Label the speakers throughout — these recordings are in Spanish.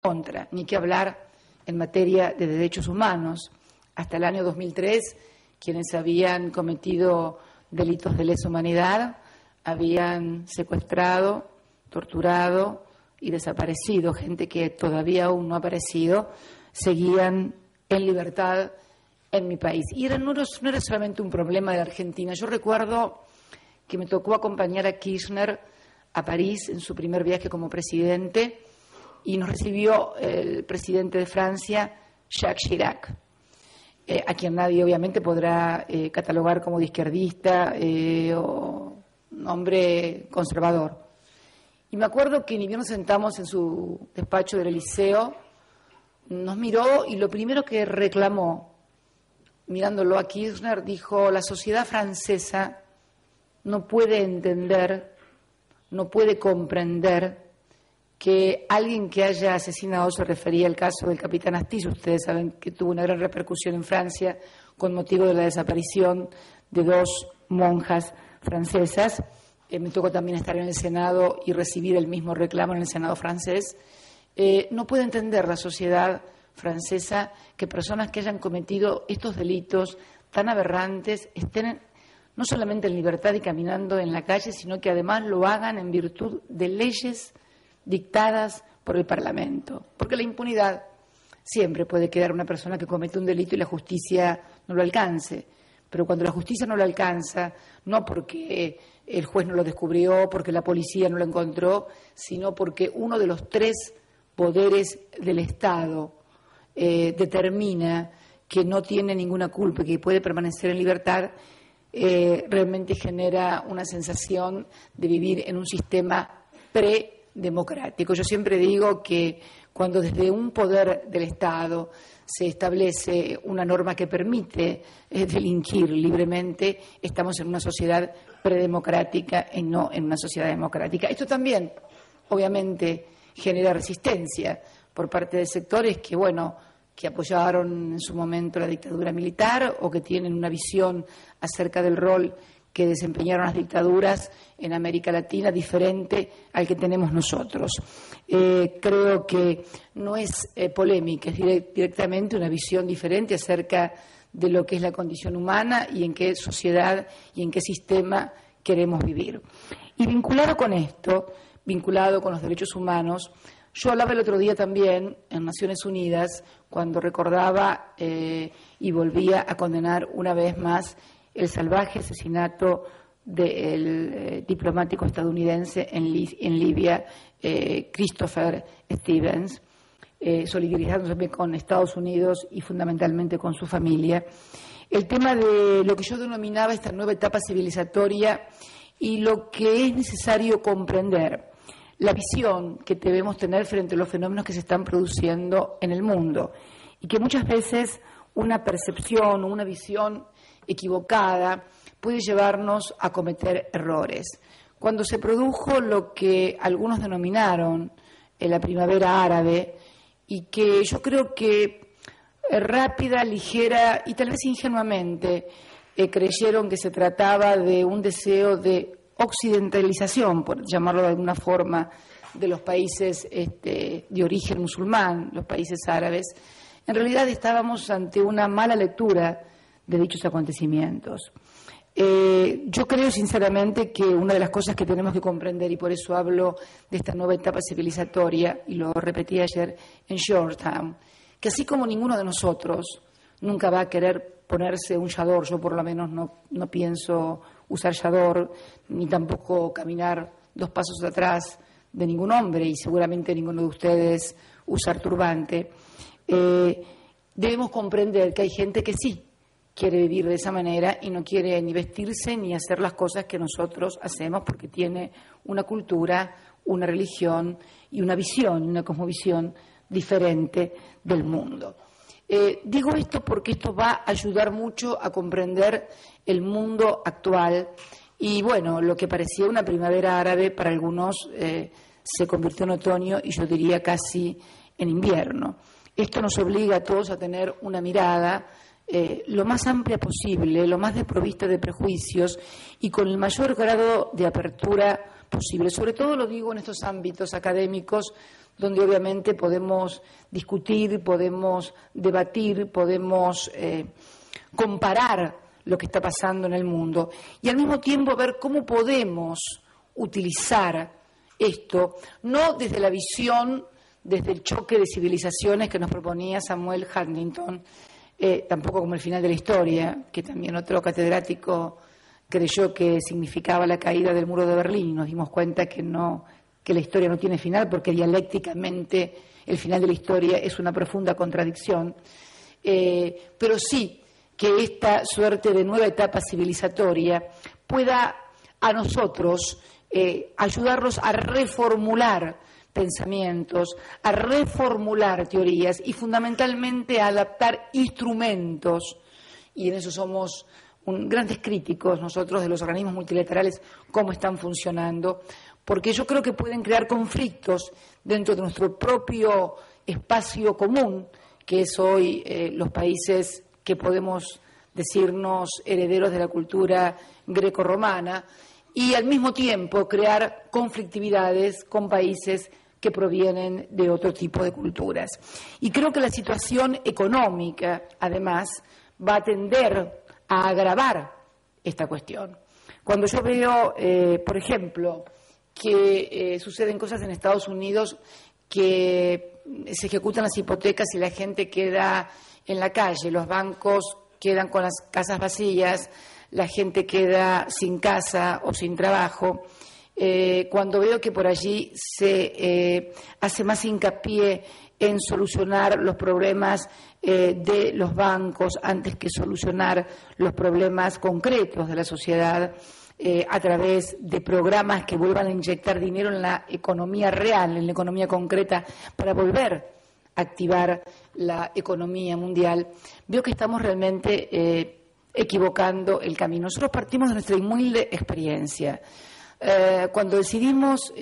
Speaker 1: contra, ni que hablar en materia de derechos humanos. Hasta el año 2003, quienes habían cometido delitos de lesa humanidad habían secuestrado, torturado y desaparecido. Gente que todavía aún no ha aparecido, seguían en libertad en mi país. Y no era solamente un problema de Argentina. Yo recuerdo que me tocó acompañar a Kirchner a París en su primer viaje como presidente y nos recibió el presidente de Francia, Jacques Chirac, a quien nadie obviamente podrá catalogar como de izquierdista o un hombre conservador. Y me acuerdo que ni bien nos sentamos en su despacho del Eliseo, nos miró y lo primero que reclamó, mirándolo a Kirchner, dijo: la sociedad francesa no puede entender, no puede comprender que alguien que haya asesinado, se refería al caso del capitán Astiz, ustedes saben que tuvo una gran repercusión en Francia con motivo de la desaparición de 2 monjas francesas. Me tocó también estar en el Senado y recibir el mismo reclamo en el Senado francés. No puede entender la sociedad francesa que personas que hayan cometido estos delitos tan aberrantes estén no solamente en libertad y caminando en la calle, sino que además lo hagan en virtud de leyes dictadas por el Parlamento. Porque la impunidad siempre puede quedar una persona que comete un delito y la justicia no lo alcance. Pero cuando la justicia no lo alcanza, no porque el juez no lo descubrió, porque la policía no lo encontró, sino porque uno de los 3 poderes del Estado determina que no tiene ninguna culpa y que puede permanecer en libertad, realmente genera una sensación de vivir en un sistema predemocrático. Yo siempre digo que cuando desde un poder del Estado se establece una norma que permite delinquir libremente, estamos en una sociedad predemocrática y no en una sociedad democrática. Esto también, obviamente, genera resistencia por parte de sectores que, que apoyaron en su momento la dictadura militar o que tienen una visión acerca del rol que desempeñaron las dictaduras en América Latina diferente al que tenemos nosotros. Creo que no es polémica, es directamente una visión diferente acerca de lo que es la condición humana y en qué sociedad y en qué sistema queremos vivir. Y vinculado con esto, vinculado con los derechos humanos, yo hablaba el otro día también en Naciones Unidas cuando recordaba y volvía a condenar una vez más el salvaje asesinato del diplomático estadounidense en Libia, Christopher Stevens, solidarizándose con Estados Unidos y fundamentalmente con su familia. El tema de lo que yo denominaba esta nueva etapa civilizatoria y lo que es necesario comprender, la visión que debemos tener frente a los fenómenos que se están produciendo en el mundo y que muchas veces una percepción o una visión equivocada puede llevarnos a cometer errores. Cuando se produjo lo que algunos denominaron la primavera árabe y que yo creo que rápida, ligera y tal vez ingenuamente creyeron que se trataba de un deseo de occidentalización, por llamarlo de alguna forma, de los países de origen musulmán, los países árabes, en realidad estábamos ante una mala lectura de dichos acontecimientos. Yo creo sinceramente que una de las cosas que tenemos que comprender, y por eso hablo de esta nueva etapa civilizatoria, y lo repetí ayer en Georgetown, que así como ninguno de nosotros nunca va a querer ponerse un chador, yo por lo menos no pienso usar chador, ni tampoco caminar 2 pasos atrás de ningún hombre, y seguramente ninguno de ustedes usar turbante, debemos comprender que hay gente que sí quiere vivir de esa manera y no quiere ni vestirse ni hacer las cosas que nosotros hacemos porque tiene una cultura, una religión y una visión, una cosmovisión diferente del mundo. Digo esto porque esto va a ayudar mucho a comprender el mundo actual y, lo que parecía una primavera árabe para algunos se convirtió en otoño y yo diría casi en invierno. Esto nos obliga a todos a tener una mirada lo más amplia posible, lo más desprovista de prejuicios y con el mayor grado de apertura posible. Sobre todo lo digo en estos ámbitos académicos donde obviamente podemos discutir, podemos debatir, podemos comparar lo que está pasando en el mundo y al mismo tiempo ver cómo podemos utilizar esto, no desde la visión, desde el choque de civilizaciones que nos proponía Samuel Huntington, tampoco como el final de la historia, que también otro catedrático creyó que significaba la caída del muro de Berlín, y nos dimos cuenta que la historia no tiene final, porque dialécticamente el final de la historia es una profunda contradicción, pero sí que esta suerte de nueva etapa civilizatoria pueda a nosotros ayudarnos a reformular pensamientos, a reformular teorías y fundamentalmente a adaptar instrumentos, y en eso somos grandes críticos nosotros de los organismos multilaterales, cómo están funcionando, porque yo creo que pueden crear conflictos dentro de nuestro propio espacio común, que es hoy los países que podemos decirnos herederos de la cultura greco-romana, y al mismo tiempo crear conflictividades con países que provienen de otro tipo de culturas. Y creo que la situación económica, además, va a tender a agravar esta cuestión. Cuando yo veo, por ejemplo, que suceden cosas en Estados Unidos, que se ejecutan las hipotecas y la gente queda en la calle, los bancos quedan con las casas vacías, la gente queda sin casa o sin trabajo, cuando veo que por allí se hace más hincapié en solucionar los problemas de los bancos antes que solucionar los problemas concretos de la sociedad a través de programas que vuelvan a inyectar dinero en la economía real, en la economía concreta, para volver a activar la economía mundial, veo que estamos realmente equivocando el camino. Nosotros partimos de nuestra humilde experiencia. Cuando decidimos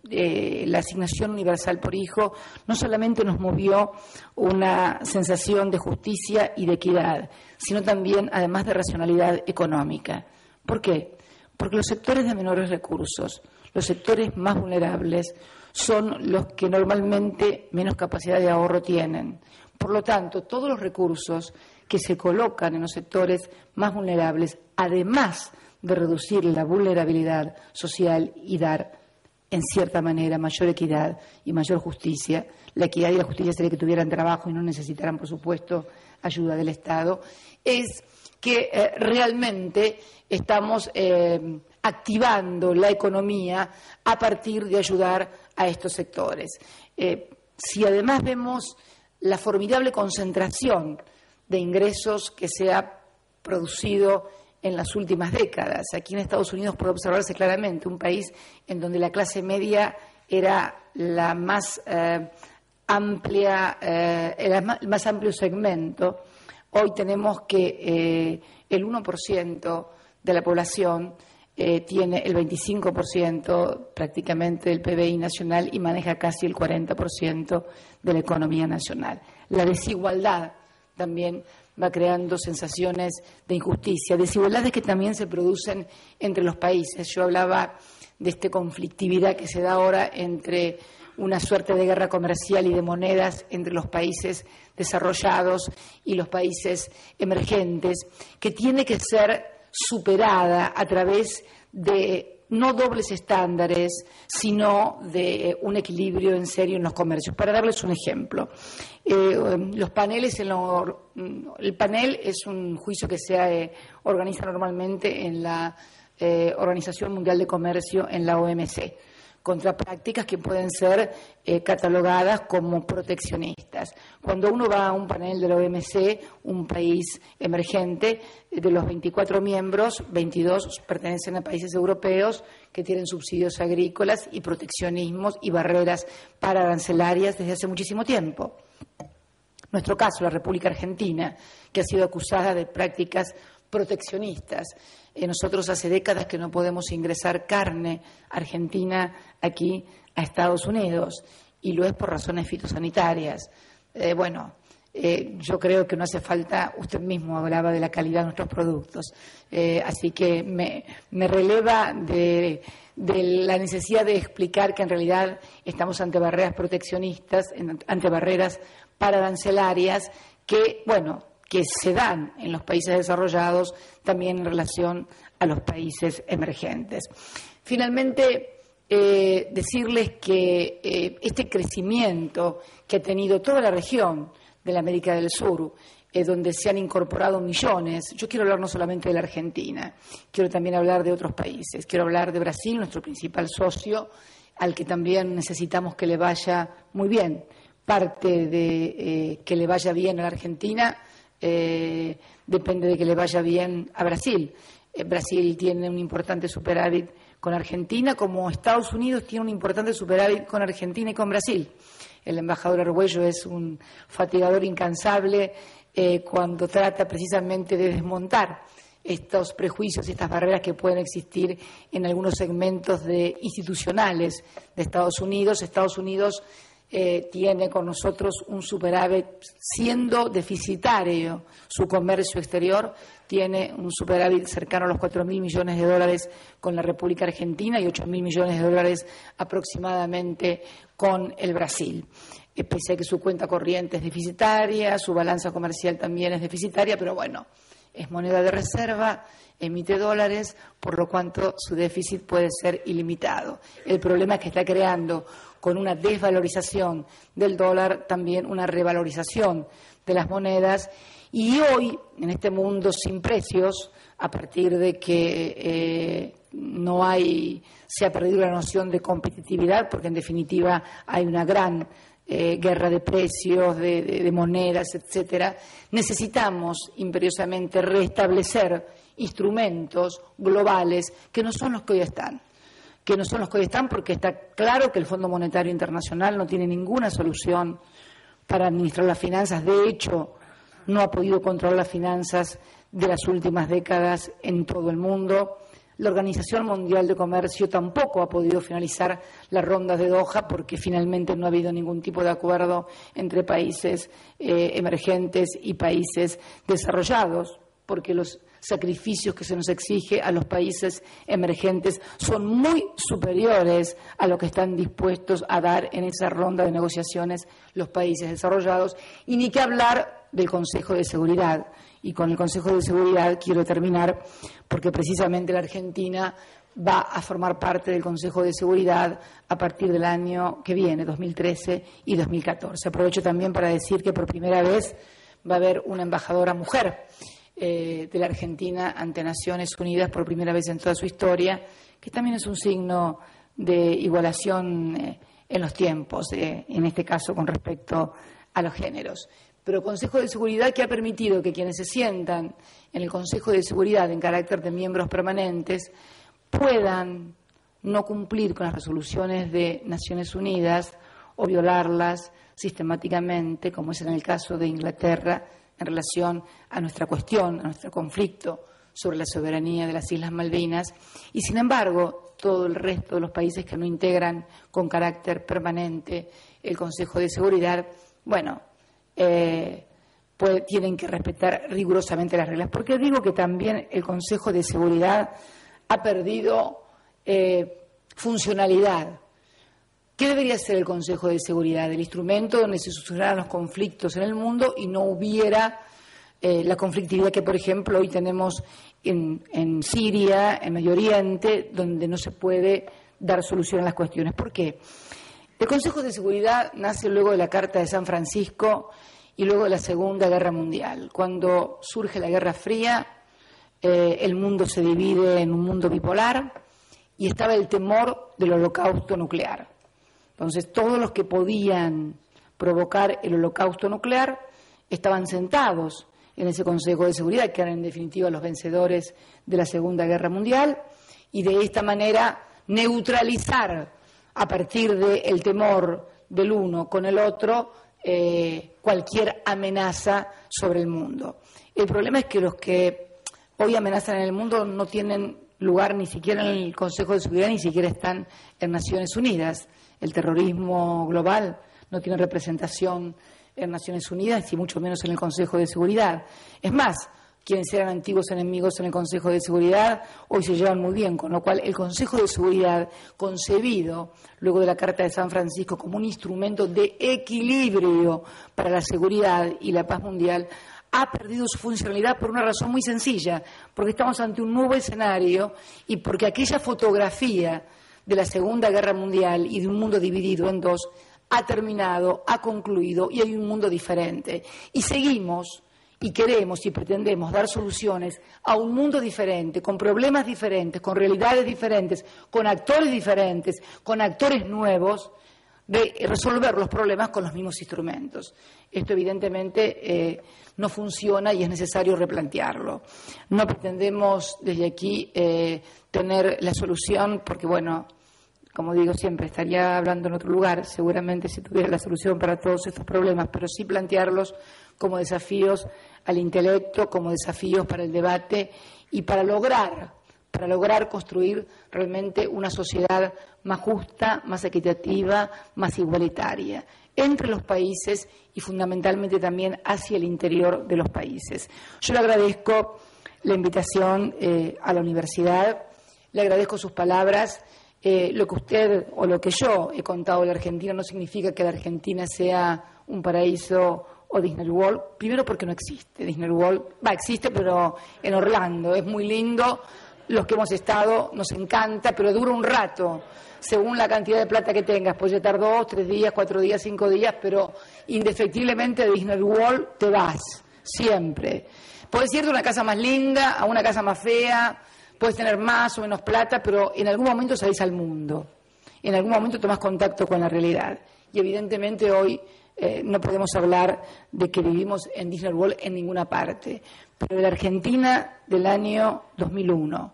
Speaker 1: la asignación universal por hijo, no solamente nos movió una sensación de justicia y de equidad, sino también, además, de racionalidad económica. ¿Por qué? Porque los sectores de menores recursos, los sectores más vulnerables, son los que normalmente menos capacidad de ahorro tienen. Por lo tanto, todos los recursos que se colocan en los sectores más vulnerables, además de reducir la vulnerabilidad social y dar, en cierta manera, mayor equidad y mayor justicia, la equidad y la justicia sería que tuvieran trabajo y no necesitaran, por supuesto, ayuda del Estado, es que realmente estamos activando la economía a partir de ayudar a estos sectores. Si además vemos la formidable concentración de ingresos que se ha producido en las últimas décadas. Aquí en Estados Unidos puede observarse claramente un país en donde la clase media era la más amplia, el más amplio segmento. Hoy tenemos que el 1% de la población tiene el 25% prácticamente del PBI nacional y maneja casi el 40% de la economía nacional. La desigualdad también va creando sensaciones de injusticia, desigualdades que también se producen entre los países. Yo hablaba de esta conflictividad que se da ahora entre una suerte de guerra comercial y de monedas entre los países desarrollados y los países emergentes, que tiene que ser superada a través de no dobles estándares, sino de un equilibrio en serio en los comercios. Para darles un ejemplo, los paneles el panel es un juicio que se organiza normalmente en la Organización Mundial de Comercio, en la OMC, contra prácticas que pueden ser catalogadas como proteccionistas. Cuando uno va a un panel de la OMC, un país emergente, de los 24 miembros, 22 pertenecen a países europeos que tienen subsidios agrícolas y proteccionismos y barreras pararancelarias desde hace muchísimo tiempo. Nuestro caso, la República Argentina, que ha sido acusada de prácticas proteccionistas. Nosotros hace décadas que no podemos ingresar carne argentina aquí a Estados Unidos y lo es por razones fitosanitarias. Yo creo que no hace falta, usted mismo hablaba de la calidad de nuestros productos, así que me releva de de la necesidad de explicar que en realidad estamos ante barreras proteccionistas, ante barreras pararancelarias que, bueno, que se dan en los países desarrollados también en relación a los países emergentes. Finalmente, decirles que este crecimiento que ha tenido toda la región de la América del Sur, donde se han incorporado millones. Yo quiero hablar no solamente de la Argentina, quiero también hablar de otros países. Quiero hablar de Brasil, nuestro principal socio, al que también necesitamos que le vaya muy bien. Parte de que le vaya bien a la Argentina depende de que le vaya bien a Brasil. Brasil tiene un importante superávit con Argentina, como Estados Unidos tiene un importante superávit con Argentina y con Brasil. El embajador Argüello es un fatigador incansable cuando trata precisamente de desmontar estos prejuicios y estas barreras que pueden existir en algunos segmentos institucionales de Estados Unidos. Estados Unidos tiene con nosotros un superávit, siendo deficitario su comercio exterior, tiene un superávit cercano a los 4.000 millones de dólares con la República Argentina y 8.000 millones de dólares aproximadamente con el Brasil. Pese a que su cuenta corriente es deficitaria, su balanza comercial también es deficitaria, pero bueno, es moneda de reserva, emite dólares, por lo cuanto su déficit puede ser ilimitado. El problema es que está creando, con una desvalorización del dólar, también una revalorización de las monedas. Y hoy, en este mundo sin precios, a partir de que se ha perdido la noción de competitividad, porque en definitiva hay una gran guerra de precios, de monedas, etcétera, necesitamos imperiosamente restablecer instrumentos globales que no son los que hoy están. Porque está claro que el Fondo Monetario Internacional no tiene ninguna solución para administrar las finanzas. De hecho, no ha podido controlar las finanzas de las últimas décadas en todo el mundo. La Organización Mundial de Comercio tampoco ha podido finalizar las rondas de Doha porque finalmente no ha habido ningún tipo de acuerdo entre países emergentes y países desarrollados, porque los sacrificios que se nos exige a los países emergentes son muy superiores a lo que están dispuestos a dar en esa ronda de negociaciones los países desarrollados, y ni que hablar del Consejo de Seguridad. Y con el Consejo de Seguridad quiero terminar porque precisamente la Argentina va a formar parte del Consejo de Seguridad a partir del año que viene, 2013 y 2014. Aprovecho también para decir que por primera vez va a haber una embajadora mujer de la Argentina ante Naciones Unidas, por primera vez en toda su historia, que también es un signo de igualación en los tiempos, en este caso con respecto a los géneros. Pero Consejo de Seguridad que ha permitido que quienes se sientan en el Consejo de Seguridad en carácter de miembros permanentes puedan no cumplir con las resoluciones de Naciones Unidas o violarlas sistemáticamente, como es en el caso de Inglaterra, en relación a nuestra cuestión, a nuestro conflicto sobre la soberanía de las Islas Malvinas. Y, sin embargo, todo el resto de los países que no integran con carácter permanente el Consejo de Seguridad, bueno, tienen que respetar rigurosamente las reglas. Porque digo que también el Consejo de Seguridad ha perdido funcionalidad. ¿Qué debería ser el Consejo de Seguridad? El instrumento donde se solucionaran los conflictos en el mundo y no hubiera la conflictividad que, por ejemplo, hoy tenemos en Siria, en Medio Oriente, donde no se puede dar solución a las cuestiones. ¿Por qué? El Consejo de Seguridad nace luego de la Carta de San Francisco y luego de la Segunda Guerra Mundial. Cuando surge la Guerra Fría, el mundo se divide en un mundo bipolar y estaba el temor del holocausto nuclear. Entonces, todos los que podían provocar el holocausto nuclear estaban sentados en ese Consejo de Seguridad, que eran en definitiva los vencedores de la Segunda Guerra Mundial, y de esta manera neutralizar a partir del temor del uno con el otro cualquier amenaza sobre el mundo. El problema es que los que hoy amenazan en el mundo no tienen lugar ni siquiera en el Consejo de Seguridad, ni siquiera están en Naciones Unidas. El terrorismo global no tiene representación en Naciones Unidas y mucho menos en el Consejo de Seguridad. Es más, quienes eran antiguos enemigos en el Consejo de Seguridad, hoy se llevan muy bien, con lo cual el Consejo de Seguridad, concebido luego de la Carta de San Francisco como un instrumento de equilibrio para la seguridad y la paz mundial, ha perdido su funcionalidad por una razón muy sencilla, porque estamos ante un nuevo escenario y porque aquella fotografía de la Segunda Guerra Mundial y de un mundo dividido en dos ha terminado, ha concluido y hay un mundo diferente. Y seguimos y queremos y pretendemos dar soluciones a un mundo diferente, con problemas diferentes, con realidades diferentes, con actores diferentes, con actores nuevos, de resolver los problemas con los mismos instrumentos. Esto evidentemente no funciona y es necesario replantearlo. No pretendemos desde aquí tener la solución porque, bueno, como digo siempre, estaría hablando en otro lugar, seguramente si tuviera la solución para todos estos problemas, pero sí plantearlos como desafíos al intelecto, como desafíos para el debate y para lograr construir realmente una sociedad más justa, más equitativa, más igualitaria entre los países y fundamentalmente también hacia el interior de los países. Yo le agradezco la invitación a la universidad, le agradezco sus palabras. Lo que usted o lo que yo he contado de la Argentina no significa que la Argentina sea un paraíso o Disney World, primero porque no existe. Disney World, existe, pero en Orlando, es muy lindo. Los que hemos estado nos encanta, pero dura un rato, según la cantidad de plata que tengas. Puedes estar 2, 3 días, 4 días, 5 días, pero indefectiblemente de Disney World te vas, siempre. Puedes irte a una casa más linda, a una casa más fea, puedes tener más o menos plata, pero en algún momento salís al mundo, en algún momento tomás contacto con la realidad. Y evidentemente hoy no podemos hablar de que vivimos en Disney World en ninguna parte, pero de la Argentina del año 2001,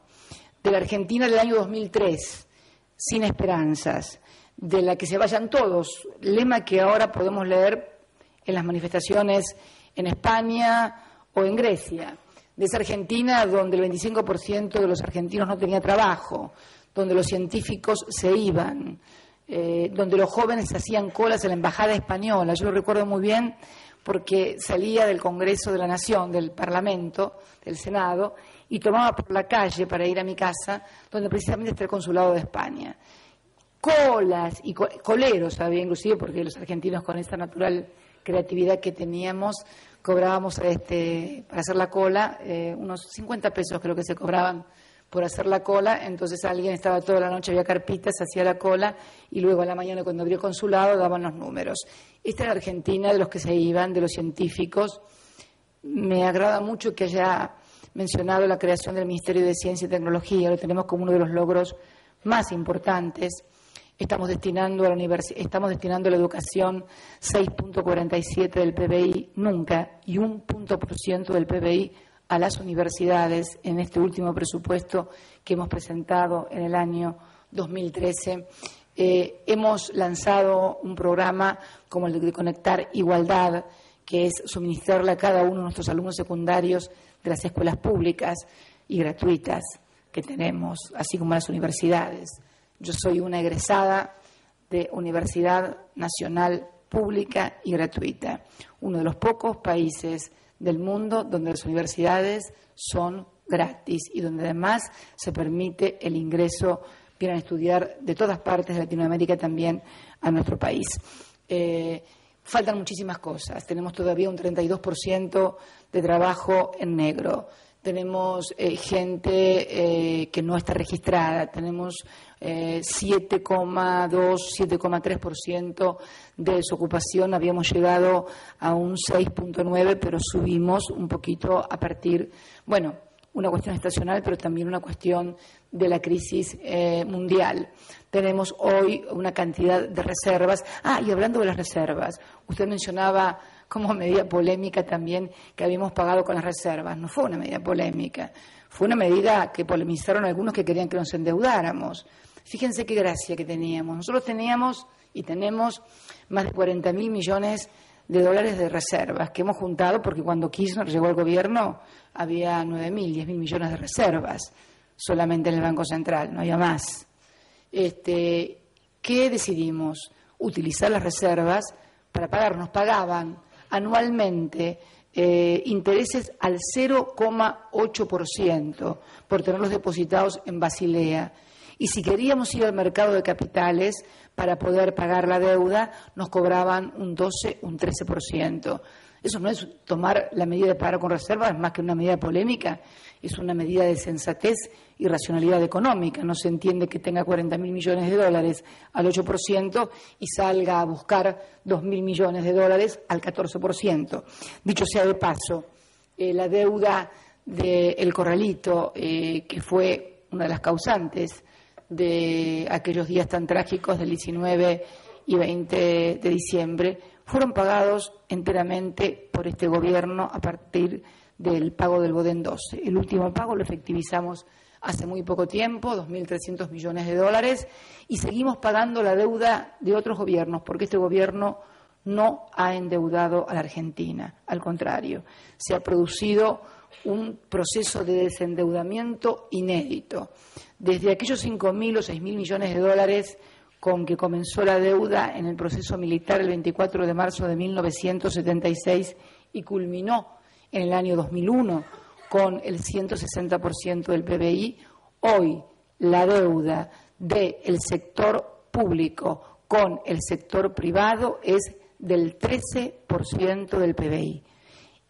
Speaker 1: de la Argentina del año 2003, sin esperanzas, de la que se vayan todos, lema que ahora podemos leer en las manifestaciones en España o en Grecia, de esa Argentina donde el 25% de los argentinos no tenía trabajo, donde los científicos se iban, donde los jóvenes hacían colas en la Embajada Española. Yo lo recuerdo muy bien porque salía del Congreso de la Nación, del Parlamento, del Senado, y tomaba por la calle para ir a mi casa, donde precisamente está el Consulado de España. Colas y coleros había inclusive, porque los argentinos con esa natural creatividad que teníamos, cobrábamos para hacer la cola, unos 50 pesos creo que se cobraban por hacer la cola. Entonces alguien estaba toda la noche, había carpitas, hacía la cola y luego a la mañana cuando abrió el consulado daban los números. Esta es la Argentina de los que se iban, de los científicos. Me agrada mucho que haya mencionado la creación del Ministerio de Ciencia y Tecnología, lo tenemos como uno de los logros más importantes. Estamos destinando a la educación 6.47 del PBI nunca y 1% del PBI a las universidades en este último presupuesto que hemos presentado en el año 2013. Hemos lanzado un programa como el de Conectar Igualdad, que es suministrarle a cada uno de nuestros alumnos secundarios de las escuelas públicas y gratuitas que tenemos, así como a las universidades. Yo soy una egresada de Universidad Nacional Pública y Gratuita, uno de los pocos países del mundo donde las universidades son gratis y donde además se permite el ingreso, vienen a estudiar de todas partes de Latinoamérica también a nuestro país. Faltan muchísimas cosas, tenemos todavía un 32% de trabajo en negro. Tenemos gente que no está registrada, tenemos 7,2, 7,3% de desocupación, habíamos llegado a un 6,9, pero subimos un poquito a partir, bueno, una cuestión estacional, pero también una cuestión de la crisis mundial. Tenemos hoy una cantidad de reservas. Y hablando de las reservas, usted mencionaba como medida polémica también que habíamos pagado con las reservas. No fue una medida polémica, fue una medida que polemizaron algunos que querían que nos endeudáramos. Fíjense qué gracia que teníamos. Nosotros teníamos y tenemos más de 40.000 millones de dólares de reservas que hemos juntado porque cuando Kirchner llegó al gobierno había 9.000, 10.000 millones de reservas solamente en el Banco Central, no había más. ¿Qué decidimos? Utilizar las reservas para pagar. Nos pagaban anualmente intereses al 0,8% por tenerlos depositados en Basilea. Y si queríamos ir al mercado de capitales para poder pagar la deuda, nos cobraban un 12, un 13%. Eso no es tomar la medida de pagar con reserva, es más que una medida polémica, es una medida de sensatez y racionalidad económica. No se entiende que tenga 40.000 millones de dólares al 8% y salga a buscar 2.000 millones de dólares al 14%. Dicho sea de paso, la deuda del Corralito, que fue una de las causantes de aquellos días tan trágicos del 19 y 20 de diciembre, fueron pagados enteramente por este gobierno a partir del pago del Bodén 12. El último pago lo efectivizamos hace muy poco tiempo, 2.300 millones de dólares, y seguimos pagando la deuda de otros gobiernos, porque este gobierno no ha endeudado a la Argentina. Al contrario, se ha producido un proceso de desendeudamiento inédito. Desde aquellos 5.000 o 6.000 millones de dólares con que comenzó la deuda en el proceso militar el 24 de marzo de 1976 y culminó en el año 2001 con el 160% del PBI, hoy la deuda del sector público con el sector privado es del 13% del PBI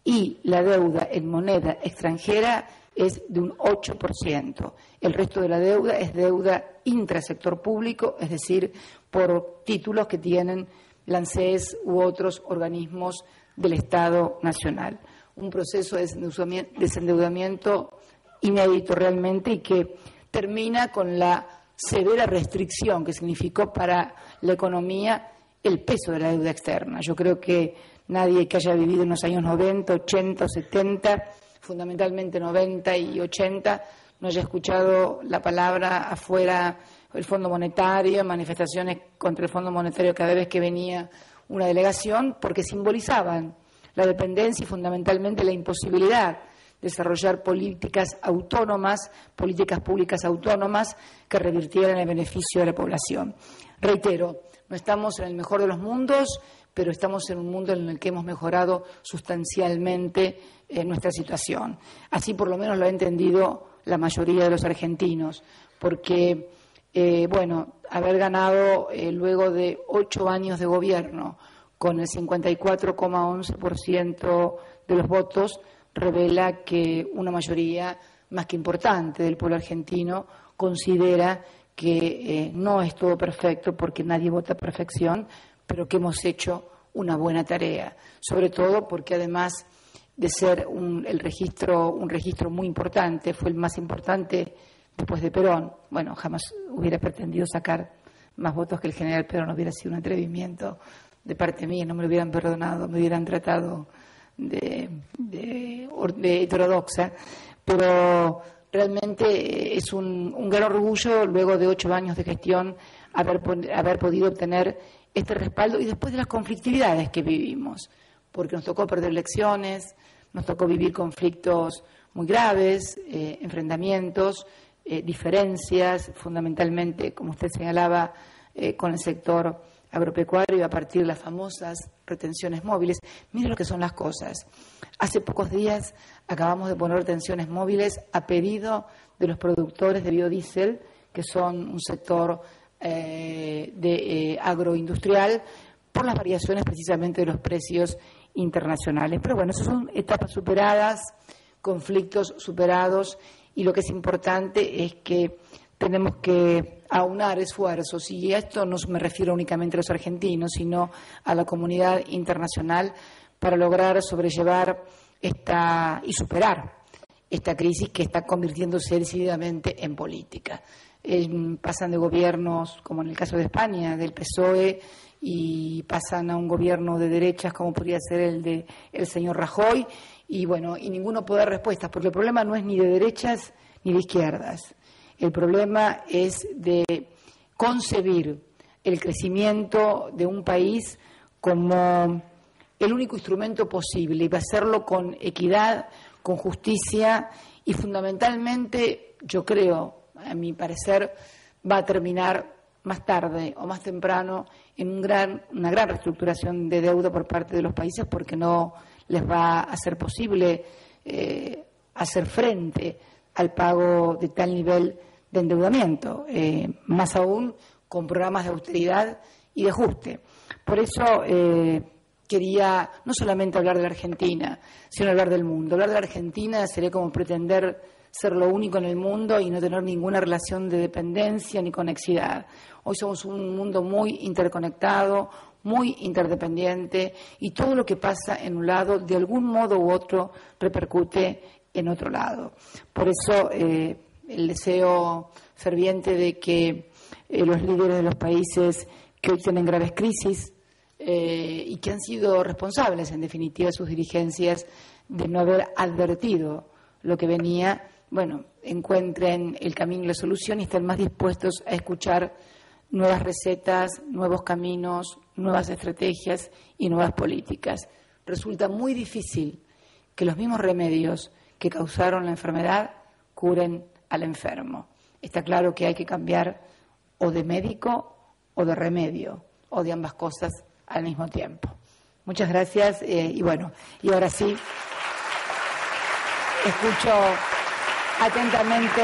Speaker 1: y la deuda en moneda extranjera es de un 8%. El resto de la deuda es deuda intrasector público, es decir, por títulos que tienen la ANSES u otros organismos del Estado Nacional. Un proceso de desendeudamiento inédito realmente y que termina con la severa restricción que significó para la economía el peso de la deuda externa. Yo creo que nadie que haya vivido en los años 90, 80 o 70, fundamentalmente 90 y 80, no haya escuchado la palabra afuera el Fondo Monetario, manifestaciones contra el Fondo Monetario cada vez que venía una delegación, porque simbolizaban la dependencia y fundamentalmente la imposibilidad de desarrollar políticas autónomas, políticas públicas autónomas que revirtieran el beneficio de la población. Reitero, no estamos en el mejor de los mundos, pero estamos en un mundo en el que hemos mejorado sustancialmente nuestra situación. Así por lo menos lo ha entendido la mayoría de los argentinos, porque, haber ganado luego de 8 años de gobierno con el 54,11% de los votos, revela que una mayoría más que importante del pueblo argentino considera que no es todo perfecto, porque nadie vota perfección, pero que hemos hecho una buena tarea, sobre todo porque además de ser un registro muy importante, fue el más importante después de Perón. Bueno, jamás hubiera pretendido sacar más votos que el general Perón, hubiera sido un atrevimiento de parte mía, no me lo hubieran perdonado, me hubieran tratado de heterodoxa, pero realmente es un gran orgullo, luego de 8 años de gestión, haber podido obtener este respaldo y después de las conflictividades que vivimos, porque nos tocó perder elecciones, nos tocó vivir conflictos muy graves, enfrentamientos, diferencias, fundamentalmente, como usted señalaba, con el sector agropecuario y a partir de las famosas retenciones móviles. Mire lo que son las cosas. Hace pocos días acabamos de poner retenciones móviles a pedido de los productores de biodiesel, que son un sector agroindustrial, por las variaciones precisamente de los precios internacionales. Pero bueno, esas son etapas superadas, conflictos superados, y lo que es importante es que tenemos que aunar esfuerzos, y a esto no me refiero únicamente a los argentinos, sino a la comunidad internacional, para lograr sobrellevar y superar esta crisis que está convirtiéndose decididamente en política. Pasan de gobiernos, como en el caso de España, del PSOE, y pasan a un gobierno de derechas, como podría ser el de el señor Rajoy, y ninguno puede dar respuestas, porque el problema no es ni de derechas ni de izquierdas. El problema es de concebir el crecimiento de un país como el único instrumento posible, y hacerlo con equidad, con justicia, y fundamentalmente, yo creo, a mi parecer, va a terminar más tarde o más temprano en una gran reestructuración de deuda por parte de los países, porque no les va a hacer posible hacer frente al pago de tal nivel de endeudamiento, más aún con programas de austeridad y de ajuste. Por eso quería no solamente hablar de la Argentina, sino hablar del mundo. Hablar de la Argentina sería como pretender ser lo único en el mundo y no tener ninguna relación de dependencia ni conexidad. Hoy somos un mundo muy interconectado, muy interdependiente, y todo lo que pasa en un lado, de algún modo u otro, repercute en otro lado. Por eso el deseo ferviente de que los líderes de los países que hoy tienen graves crisis y que han sido responsables, en definitiva, sus dirigencias, de no haber advertido lo que venía, bueno, encuentren el camino y la solución y estén más dispuestos a escuchar nuevas recetas, nuevos caminos, nuevas estrategias y nuevas políticas. Resulta muy difícil que los mismos remedios que causaron la enfermedad curen al enfermo. Está claro que hay que cambiar o de médico o de remedio, o de ambas cosas al mismo tiempo. Muchas gracias y bueno, y ahora sí, escucho atentamente